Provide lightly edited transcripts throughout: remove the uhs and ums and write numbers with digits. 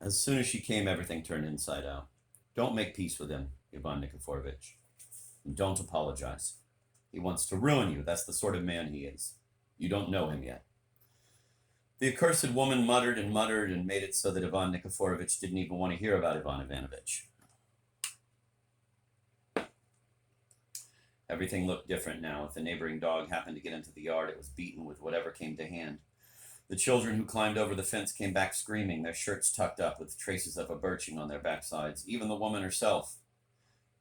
As soon as she came, everything turned inside out. Don't make peace with him, Ivan Nikiforovitch. And don't apologize. He wants to ruin you. That's the sort of man he is. You don't know him yet. The accursed woman muttered and made it so that Ivan Nikiforovitch didn't even want to hear about Ivan Ivanovitch. Everything looked different now. If the neighboring dog happened to get into the yard, it was beaten with whatever came to hand. The children who climbed over the fence came back screaming, their shirts tucked up with traces of a birching on their backsides. Even the woman herself,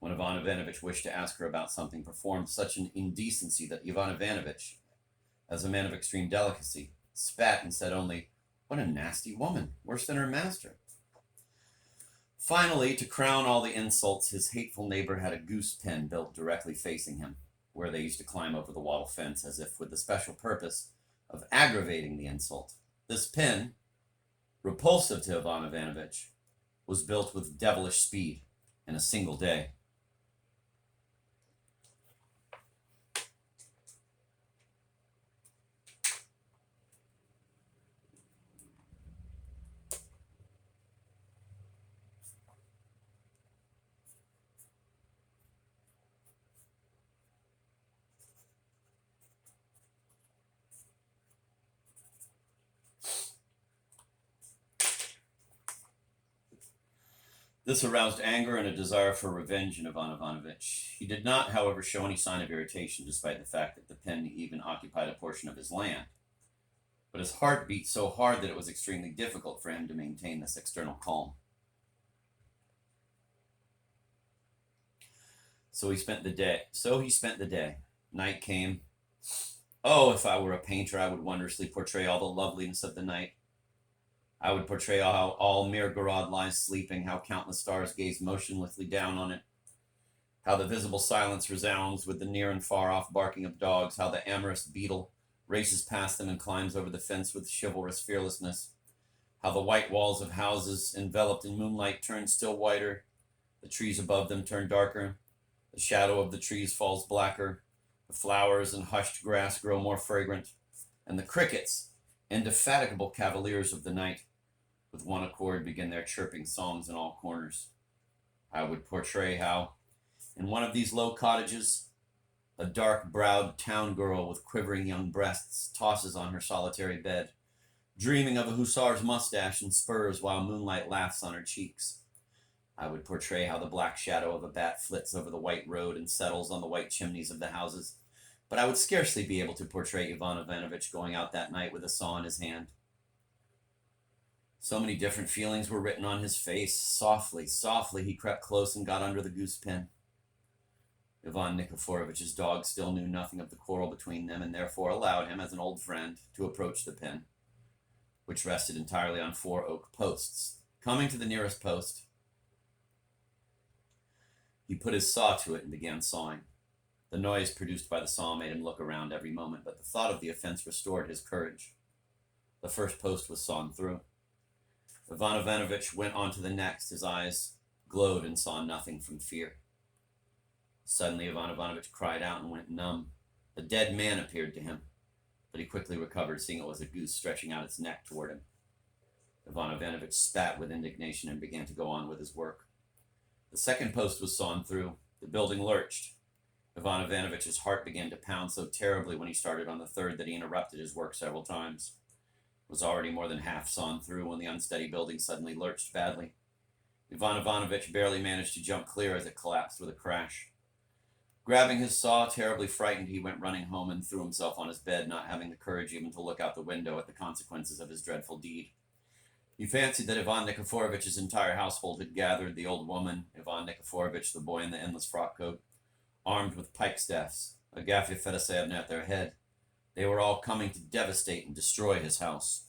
when Ivan Ivanovitch wished to ask her about something, performed such an indecency that Ivan Ivanovitch, as a man of extreme delicacy, spat and said only, "What a nasty woman, worse than her master." Finally, to crown all the insults, his hateful neighbor had a goose pen built directly facing him, where they used to climb over the wattle fence as if with the special purpose of aggravating the insult. This pen, repulsive to Ivan Ivanovitch, was built with devilish speed in a single day. This aroused anger and a desire for revenge in Ivan Ivanovitch. He did not, however, show any sign of irritation, despite the fact that the pen even occupied a portion of his land. But his heart beat so hard that it was extremely difficult for him to maintain this external calm. So he spent the day. Night came. Oh, if I were a painter, I would wondrously portray all the loveliness of the night. I would portray how all Mirgorod lies sleeping, how countless stars gaze motionlessly down on it, how the visible silence resounds with the near and far off barking of dogs, how the amorous beetle races past them and climbs over the fence with chivalrous fearlessness, how the white walls of houses enveloped in moonlight turn still whiter, the trees above them turn darker, the shadow of the trees falls blacker, the flowers and hushed grass grow more fragrant, and the crickets, indefatigable cavaliers of the night, with one accord begin their chirping songs in all corners. I would portray how, in one of these low cottages, a dark-browed town girl with quivering young breasts tosses on her solitary bed, dreaming of a hussar's mustache and spurs while moonlight laughs on her cheeks. I would portray how the black shadow of a bat flits over the white road and settles on the white chimneys of the houses, but I would scarcely be able to portray Ivan Ivanovitch going out that night with a saw in his hand. So many different feelings were written on his face. Softly he crept close and got under the goose pen. Ivan Nikiforovitch's dog still knew nothing of the quarrel between them, and therefore allowed him, as an old friend, to approach the pen, which rested entirely on 4 oak posts. Coming to the nearest post, he put his saw to it and began sawing. The noise produced by the saw made him look around every moment, but the thought of the offense restored his courage. The first post was sawn through. Ivan Ivanovitch went on to the next. His eyes glowed and saw nothing from fear. Suddenly Ivan Ivanovitch cried out and went numb. A dead man appeared to him, but he quickly recovered, seeing it was a goose stretching out its neck toward him. Ivan Ivanovitch spat with indignation and began to go on with his work. The second post was sawn through. The building lurched. Ivan Ivanovitch's heart began to pound so terribly when he started on the third that he interrupted his work several times. It was already more than half sawn through when the unsteady building suddenly lurched badly. Ivan Ivanovitch barely managed to jump clear as it collapsed with a crash. Grabbing his saw, terribly frightened, he went running home and threw himself on his bed, not having the courage even to look out the window at the consequences of his dreadful deed. He fancied that Ivan Nikiforovitch's entire household had gathered, the old woman, Ivan Nikiforovitch, the boy in the endless frock coat, armed with pike staffs, Agafya Fedoseyevna at their head. They were all coming to devastate and destroy his house.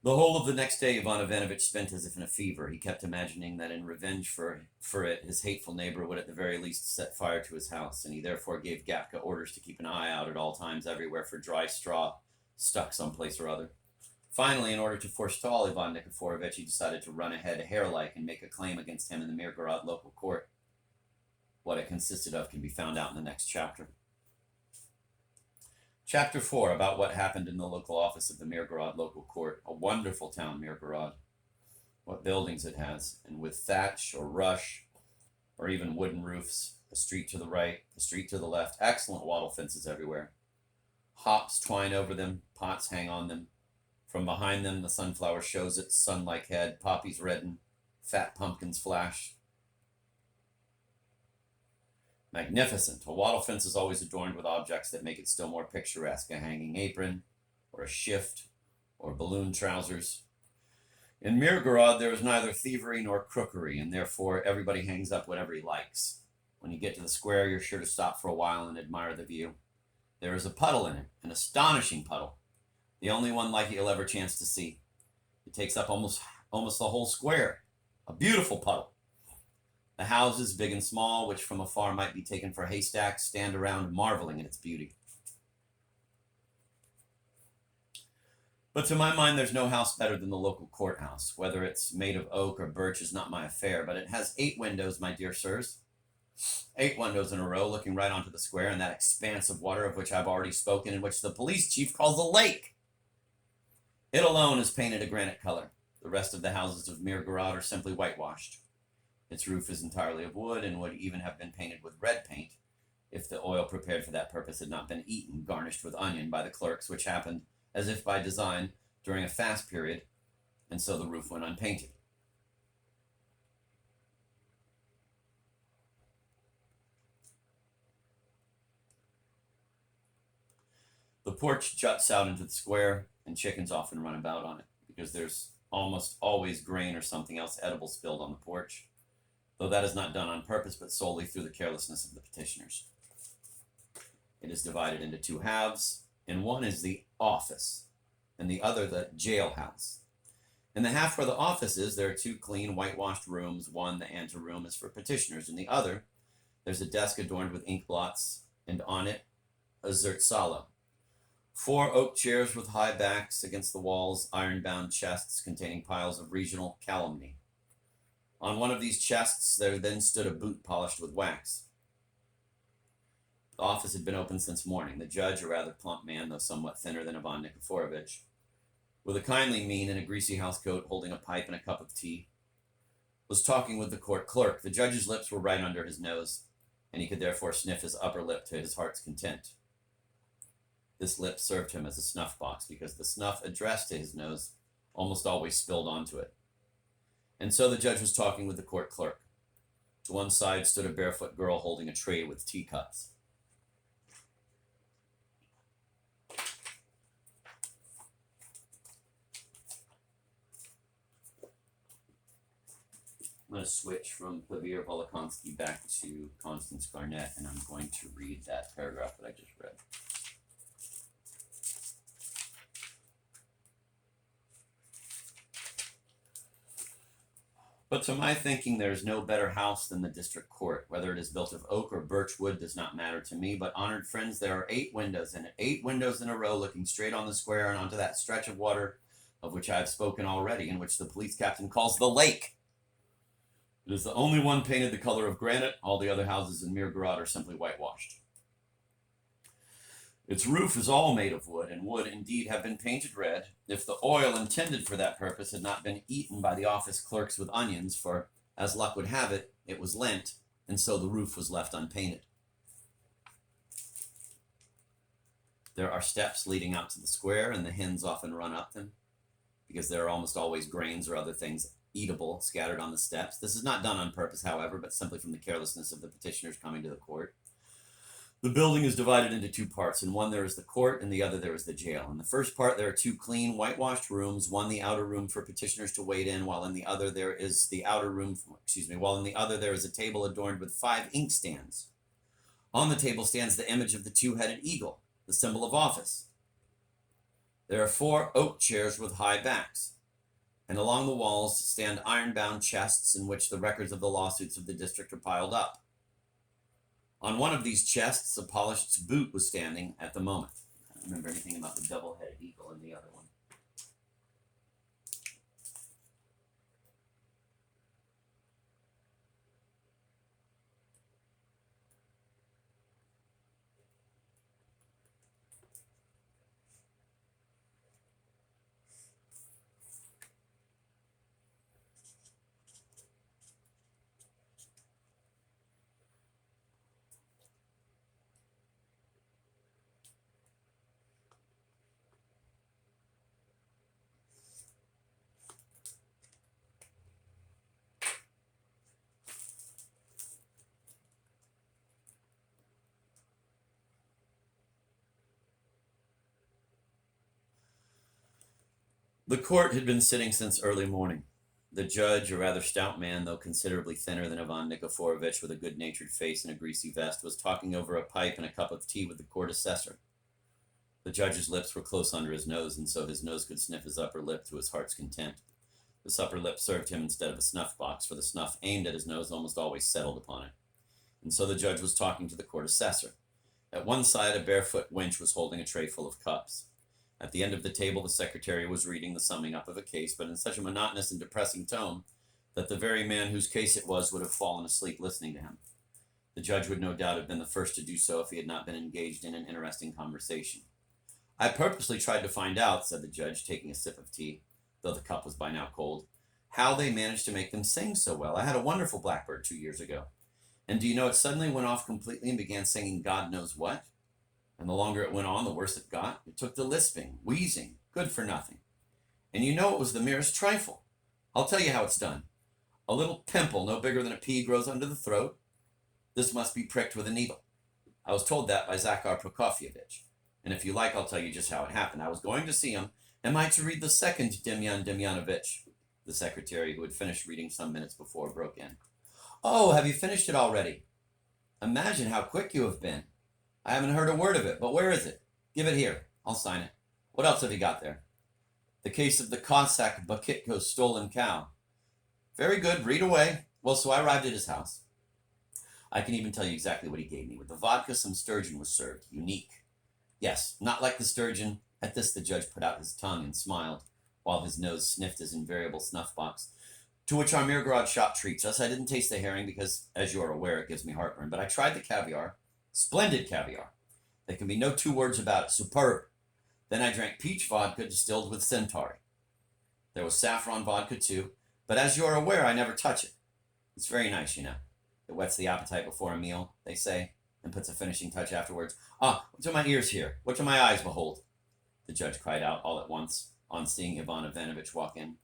The whole of the next day Ivan Ivanovitch spent as if in a fever. He kept imagining that in revenge for it, his hateful neighbor would at the very least set fire to his house, and he therefore gave Gatka orders to keep an eye out at all times everywhere for dry straw stuck someplace or other. Finally, in order to forestall Ivan Nikiforovitch, he decided to run ahead hare-like and make a claim against him in the Mirgorod local court. What it consisted of can be found out in the next chapter. Chapter 4, about what happened in the local office of the Mirgorod local court. A wonderful town, Mirgorod. What buildings it has, and with thatch or rush or even wooden roofs. A street to the right, a street to the left. Excellent wattle fences everywhere. Hops twine over them, pots hang on them. From behind them, the sunflower shows its sun-like head, poppies redden, fat pumpkins flash. Magnificent. A wattle fence is always adorned with objects that make it still more picturesque. A hanging apron, or a shift, or balloon trousers. In Mirgorod, there is neither thievery nor crookery, and therefore everybody hangs up whatever he likes. When you get to the square, you're sure to stop for a while and admire the view. There is a puddle in it, an astonishing puddle, the only one like it you'll ever chance to see. It takes up almost the whole square. A beautiful puddle. The houses, big and small, which from afar might be taken for haystacks, stand around marveling at its beauty. But to my mind, there's no house better than the local courthouse. Whether it's made of oak or birch is not my affair, but it has 8 windows, my dear sirs. 8 windows in a row looking right onto the square and that expanse of water of which I've already spoken, in which the police chief calls the lake. It alone is painted a granite color. The rest of the houses of Mirgorod are simply whitewashed. Its roof is entirely of wood and would even have been painted with red paint if the oil prepared for that purpose had not been eaten, garnished with onion by the clerks, which happened as if by design during a fast period, and so the roof went unpainted. The porch juts out into the square, and chickens often run about on it, because there's almost always grain or something else edible spilled on the porch, though that is not done on purpose, but solely through the carelessness of the petitioners. It is divided into 2 halves, and one is the office, and the other the jailhouse. In the half where the office is, there are 2 clean, whitewashed rooms. One, the anteroom, is for petitioners. In the other, there's a desk adorned with ink blots, and on it, a zertsala. 4 oak chairs with high backs against the walls, iron-bound chests containing piles of regional calumny. On one of these chests, there then stood a boot polished with wax. The office had been open since morning. The judge, a rather plump man, though somewhat thinner than Ivan Nikiforovich, with a kindly mien and a greasy housecoat, holding a pipe and a cup of tea, was talking with the court clerk. The judge's lips were right under his nose, and he could therefore sniff his upper lip to his heart's content. This lip served him as a snuff box, because the snuff addressed to his nose almost always spilled onto it. And so the judge was talking with the court clerk. To one side stood a barefoot girl holding a tray with teacups. I'm going to switch from Plavir Volokonsky back to Constance Garnett, and I'm going to read that paragraph that I just read. But to my thinking, there is no better house than the district court. Whether it is built of oak or birch wood does not matter to me, but honored friends, there are 8 windows in it, 8 windows in a row looking straight on the square and onto that stretch of water of which I have spoken already, in which the police captain calls the lake. It is the only one painted the color of granite. All the other houses in Mirgorod are simply whitewashed. Its roof is all made of wood, and would indeed have been painted red if the oil intended for that purpose had not been eaten by the office clerks with onions, for, as luck would have it, it was Lent, and so the roof was left unpainted. There are steps leading out to the square, and the hens often run up them, because there are almost always grains or other things eatable scattered on the steps. This is not done on purpose, however, but simply from the carelessness of the petitioners coming to the court. The building is divided into 2 parts. In one there is the court, and the other there is the jail. In the first part there are 2 clean, whitewashed rooms, one the outer room for petitioners to wait in, while in the other there is a table adorned with 5 inkstands. On the table stands the image of the 2-headed eagle, the symbol of office. There are 4 oak chairs with high backs, and along the walls stand iron-bound chests in which the records of the lawsuits of the district are piled up. On one of these chests, a polished boot was standing at the moment. I don't remember anything about the double-headed eagle in the other one. The court had been sitting since early morning. The judge, a rather stout man, though considerably thinner than Ivan Nikiforovitch, with a good-natured face and a greasy vest, was talking over a pipe and a cup of tea with the court assessor. The judge's lips were close under his nose, and so his nose could sniff his upper lip to his heart's content. This upper lip served him instead of a snuff box, for the snuff aimed at his nose almost always settled upon it. And so the judge was talking to the court assessor. At one side, a barefoot wench was holding a tray full of cups. At the end of the table, the secretary was reading the summing up of a case, but in such a monotonous and depressing tone that the very man whose case it was would have fallen asleep listening to him. The judge would no doubt have been the first to do so if he had not been engaged in an interesting conversation. I purposely tried to find out, said the judge, taking a sip of tea, though the cup was by now cold, how they managed to make them sing so well. I had a wonderful blackbird 2 years ago. And do you know, it suddenly went off completely and began singing God knows what? And the longer it went on, the worse it got. It took to lisping, wheezing, good for nothing. And you know it was the merest trifle. I'll tell you how it's done. A little pimple no bigger than a pea grows under the throat. This must be pricked with a needle. I was told that by Zakhar Prokofyevich. And if you like, I'll tell you just how it happened. I was going to see him. Am I to read the second Demyan Demyanovich? The secretary, who had finished reading some minutes before, broke in. Oh, have you finished it already? Imagine how quick you have been. I haven't heard a word of it, but where is it? Give it here. I'll sign it. What else have you got there? The case of the Cossack Bakitko's stolen cow. Very good. Read away. Well, so I arrived at his house. I can even tell you exactly what he gave me. With the vodka, some sturgeon was served. Unique. Yes, not like the sturgeon. At this, the judge put out his tongue and smiled, while his nose sniffed his invariable snuff box, to which our Mirgorod shop treats us. I didn't taste the herring because, as you are aware, it gives me heartburn, but I tried the caviar. Splendid caviar. There can be no two words about it. Superb. Then I drank peach vodka distilled with Centauri. There was saffron vodka, too, but as you are aware, I never touch it. It's very nice, you know. It whets the appetite before a meal, they say, and puts a finishing touch afterwards. Ah, what do my ears hear? What do my eyes behold? The judge cried out all at once, on seeing Ivan Ivanovitch walk in.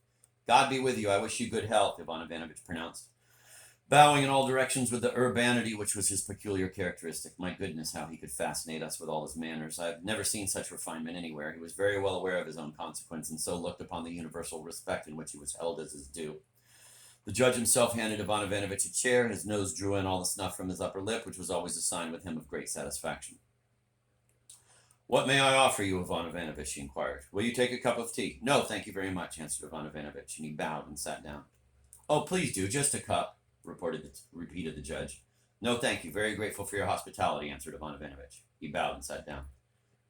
God be with you. I wish you good health, Ivan Ivanovitch pronounced, bowing in all directions with the urbanity which was his peculiar characteristic. My goodness, how he could fascinate us with all his manners. I've never seen such refinement anywhere. He was very well aware of his own consequence, and so looked upon the universal respect in which he was held as his due. The judge himself handed Ivan Ivanovitch a chair. His nose drew in all the snuff from his upper lip, which was always a sign with him of great satisfaction. What may I offer you, Ivan Ivanovitch? He inquired. Will you take a cup of tea? No, thank you very much, answered Ivan Ivanovitch, and he bowed and sat down. Oh, please do, just a cup, repeated the judge. No, thank you. Very grateful for your hospitality, answered Ivan Ivanovitch. He bowed and sat down.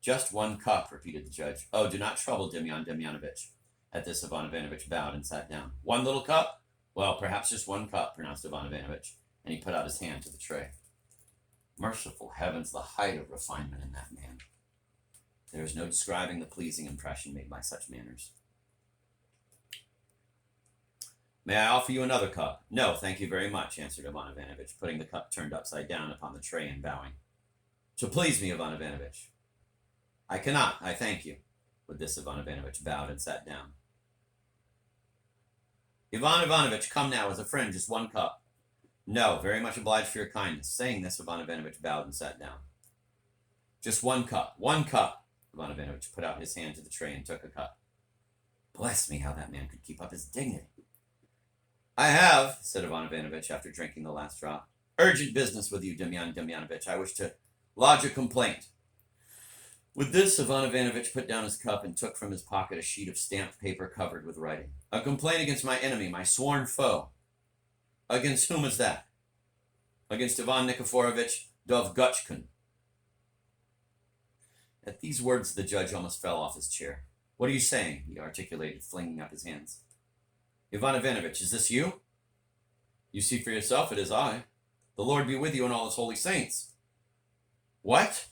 Just one cup, repeated the judge. Oh, do not trouble, Demyan Demyanovitch. At this, Ivan Ivanovitch bowed and sat down. One little cup? Well, perhaps just one cup, pronounced Ivan Ivanovitch, and he put out his hand to the tray. Merciful heavens, the height of refinement in that man. There is no describing the pleasing impression made by such manners. May I offer you another cup? No, thank you very much, answered Ivan Ivanovitch, putting the cup turned upside down upon the tray and bowing. To please me, Ivan Ivanovitch. I cannot, I thank you. With this, Ivan Ivanovitch bowed and sat down. Ivan Ivanovitch, come now, as a friend, just one cup. No, very much obliged for your kindness. Saying this, Ivan Ivanovitch bowed and sat down. Just one cup, one cup. Ivan Ivanovitch put out his hand to the tray and took a cup. Bless me, how that man could keep up his dignity. I have, said Ivan Ivanovitch after drinking the last drop, urgent business with you, Demyan Demyanovitch. I wish to lodge a complaint. With this, Ivan Ivanovitch put down his cup and took from his pocket a sheet of stamped paper covered with writing. A complaint against my enemy, my sworn foe. Against whom is that? Against Ivan Nikiforovitch Dovgotchkin. At these words, the judge almost fell off his chair. What are you saying? He articulated, flinging up his hands. Ivan Ivanovitch, is this you? You see for yourself, it is I. The Lord be with you and all his holy saints. What?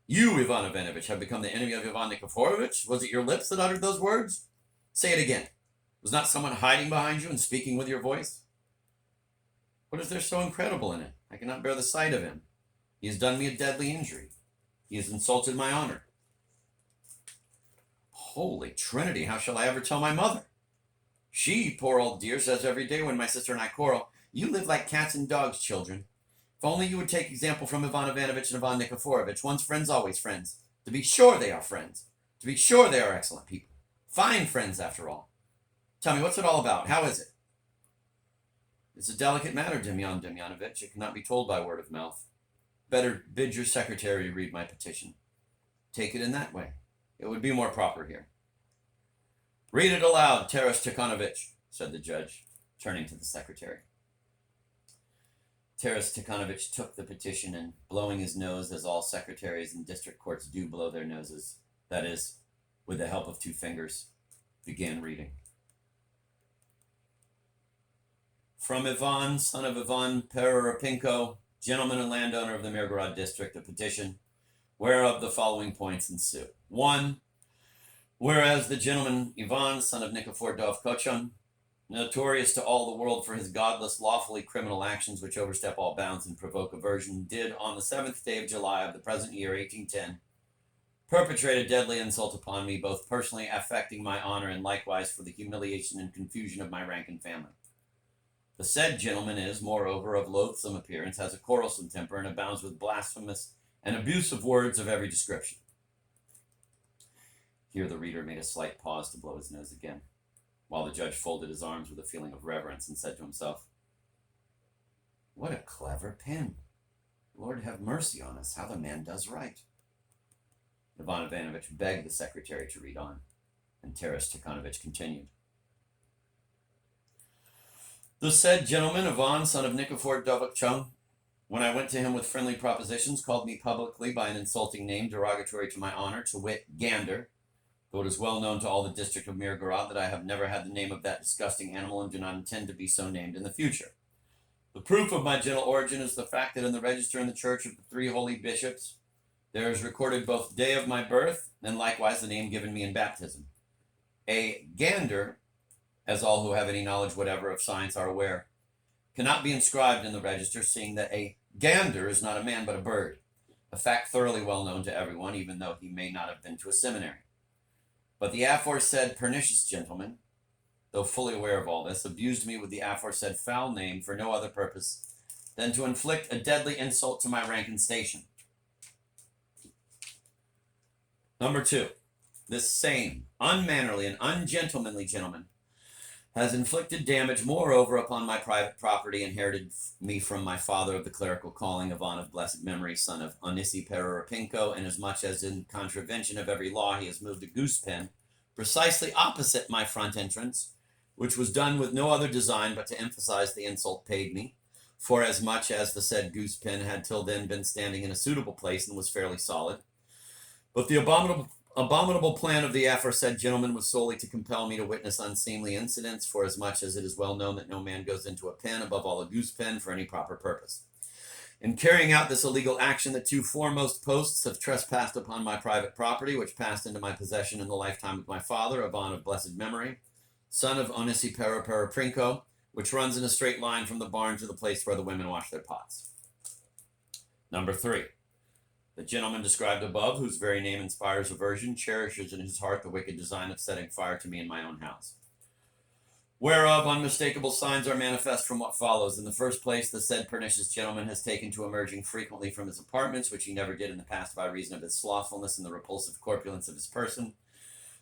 You, Ivan Ivanovitch, have become the enemy of Ivan Nikiforovitch? Was it your lips that uttered those words? Say it again. Was not someone hiding behind you and speaking with your voice? What is there so incredible in it? I cannot bear the sight of him. He has done me a deadly injury. He has insulted my honor. Holy Trinity, how shall I ever tell my mother? She, poor old dear, says every day when my sister and I quarrel, you live like cats and dogs, children. If only you would take example from Ivan Ivanovitch and Ivan Nikiforovitch. Once friends, always friends. To be sure they are friends. To be sure they are excellent people. Fine friends, after all. Tell me, what's it all about? How is it? It's a delicate matter, Demyan Demyanovich. It cannot be told by word of mouth. Better bid your secretary read my petition. Take it in that way. It would be more proper here. Read it aloud, Taras Tikhonovich, said the judge, turning to the secretary. Taras Tikhonovich took the petition and, blowing his nose as all secretaries in district courts do blow their noses, that is, with the help of 2 fingers, began reading. From Ivan, son of Ivan Pereropinko, gentleman and landowner of the Mirgorod district, a petition, whereof the following points ensue. 1. Whereas the gentleman Ivan, son of Nikifor Dovkochun, notorious to all the world for his godless, lawfully criminal actions which overstep all bounds and provoke aversion, did on the 7th day of July of the present year, 1810, perpetrate a deadly insult upon me, both personally affecting my honor and likewise for the humiliation and confusion of my rank and family. The said gentleman is, moreover, of loathsome appearance, has a quarrelsome temper, and abounds with blasphemous and abusive words of every description. Here the reader made a slight pause to blow his nose again, while the judge folded his arms with a feeling of reverence and said to himself, "What a clever pen! Lord have mercy on us, how the man does write." Ivan Ivanovich begged the secretary to read on, and Taras Tikhonovich continued. The said gentleman, Ivan, son of Nikifor Dovkochun, when I went to him with friendly propositions, called me publicly by an insulting name derogatory to my honor, to wit, Gander, though it is well known to all the district of Mirgorod that I have never had the name of that disgusting animal and do not intend to be so named in the future. The proof of my gentle origin is the fact that in the register in the church of the 3 holy bishops, there is recorded both the day of my birth and likewise the name given me in baptism. A gander, as all who have any knowledge whatever of science are aware, cannot be inscribed in the register, seeing that a gander is not a man but a bird, a fact thoroughly well known to everyone, even though he may not have been to a seminary. But the aforesaid pernicious gentleman, though fully aware of all this, abused me with the aforesaid foul name for no other purpose than to inflict a deadly insult to my rank and station. Number 2, this same unmannerly and ungentlemanly gentleman has inflicted damage moreover upon my private property, inherited me from my father of the clerical calling, Ivan of blessed memory, son of Onissi Pereropinko, inasmuch as in contravention of every law he has moved a goose pen precisely opposite my front entrance, which was done with no other design but to emphasize the insult paid me, forasmuch as the said goose pen had till then been standing in a suitable place and was fairly solid. But the abominable plan of the aforesaid gentleman was solely to compel me to witness unseemly incidents, forasmuch as it is well known that no man goes into a pen, above all a goose pen, for any proper purpose. In carrying out this illegal action, the 2 foremost posts have trespassed upon my private property, which passed into my possession in the lifetime of my father, Ivan of blessed memory, son of Onissi Pereropinko, which runs in a straight line from the barn to the place where the women wash their pots. Number 3. The gentleman described above, whose very name inspires aversion, cherishes in his heart the wicked design of setting fire to me in my own house. Whereof unmistakable signs are manifest from what follows. In the first place, the said pernicious gentleman has taken to emerging frequently from his apartments, which he never did in the past by reason of his slothfulness and the repulsive corpulence of his person.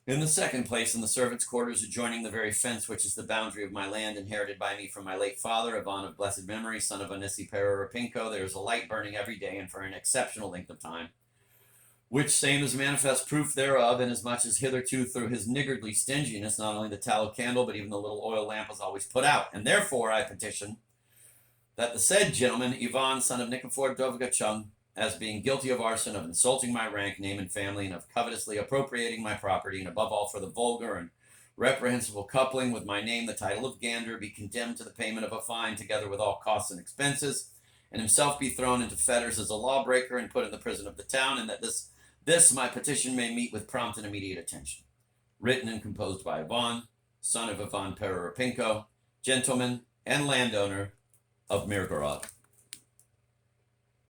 In the second place, in the servants' quarters adjoining the very fence which is the boundary of my land, inherited by me from my late father, Ivan of blessed memory, son of Onissi Pereropinko, there is a light burning every day and for an exceptional length of time, which same is manifest proof thereof, inasmuch as hitherto through his niggardly stinginess, not only the tallow candle, but even the little oil lamp was always put out. And therefore I petition that the said gentleman, Ivan, son of Nikifor Dovkochun, as being guilty of arson, of insulting my rank, name, and family, and of covetously appropriating my property, and above all for the vulgar and reprehensible coupling with my name, the title of Gander, be condemned to the payment of a fine, together with all costs and expenses, and himself be thrown into fetters as a lawbreaker and put in the prison of the town, and that this my petition may meet with prompt and immediate attention. Written and composed by Ivan, son of Ivan Pereropinko, gentleman and landowner of Mirgorod.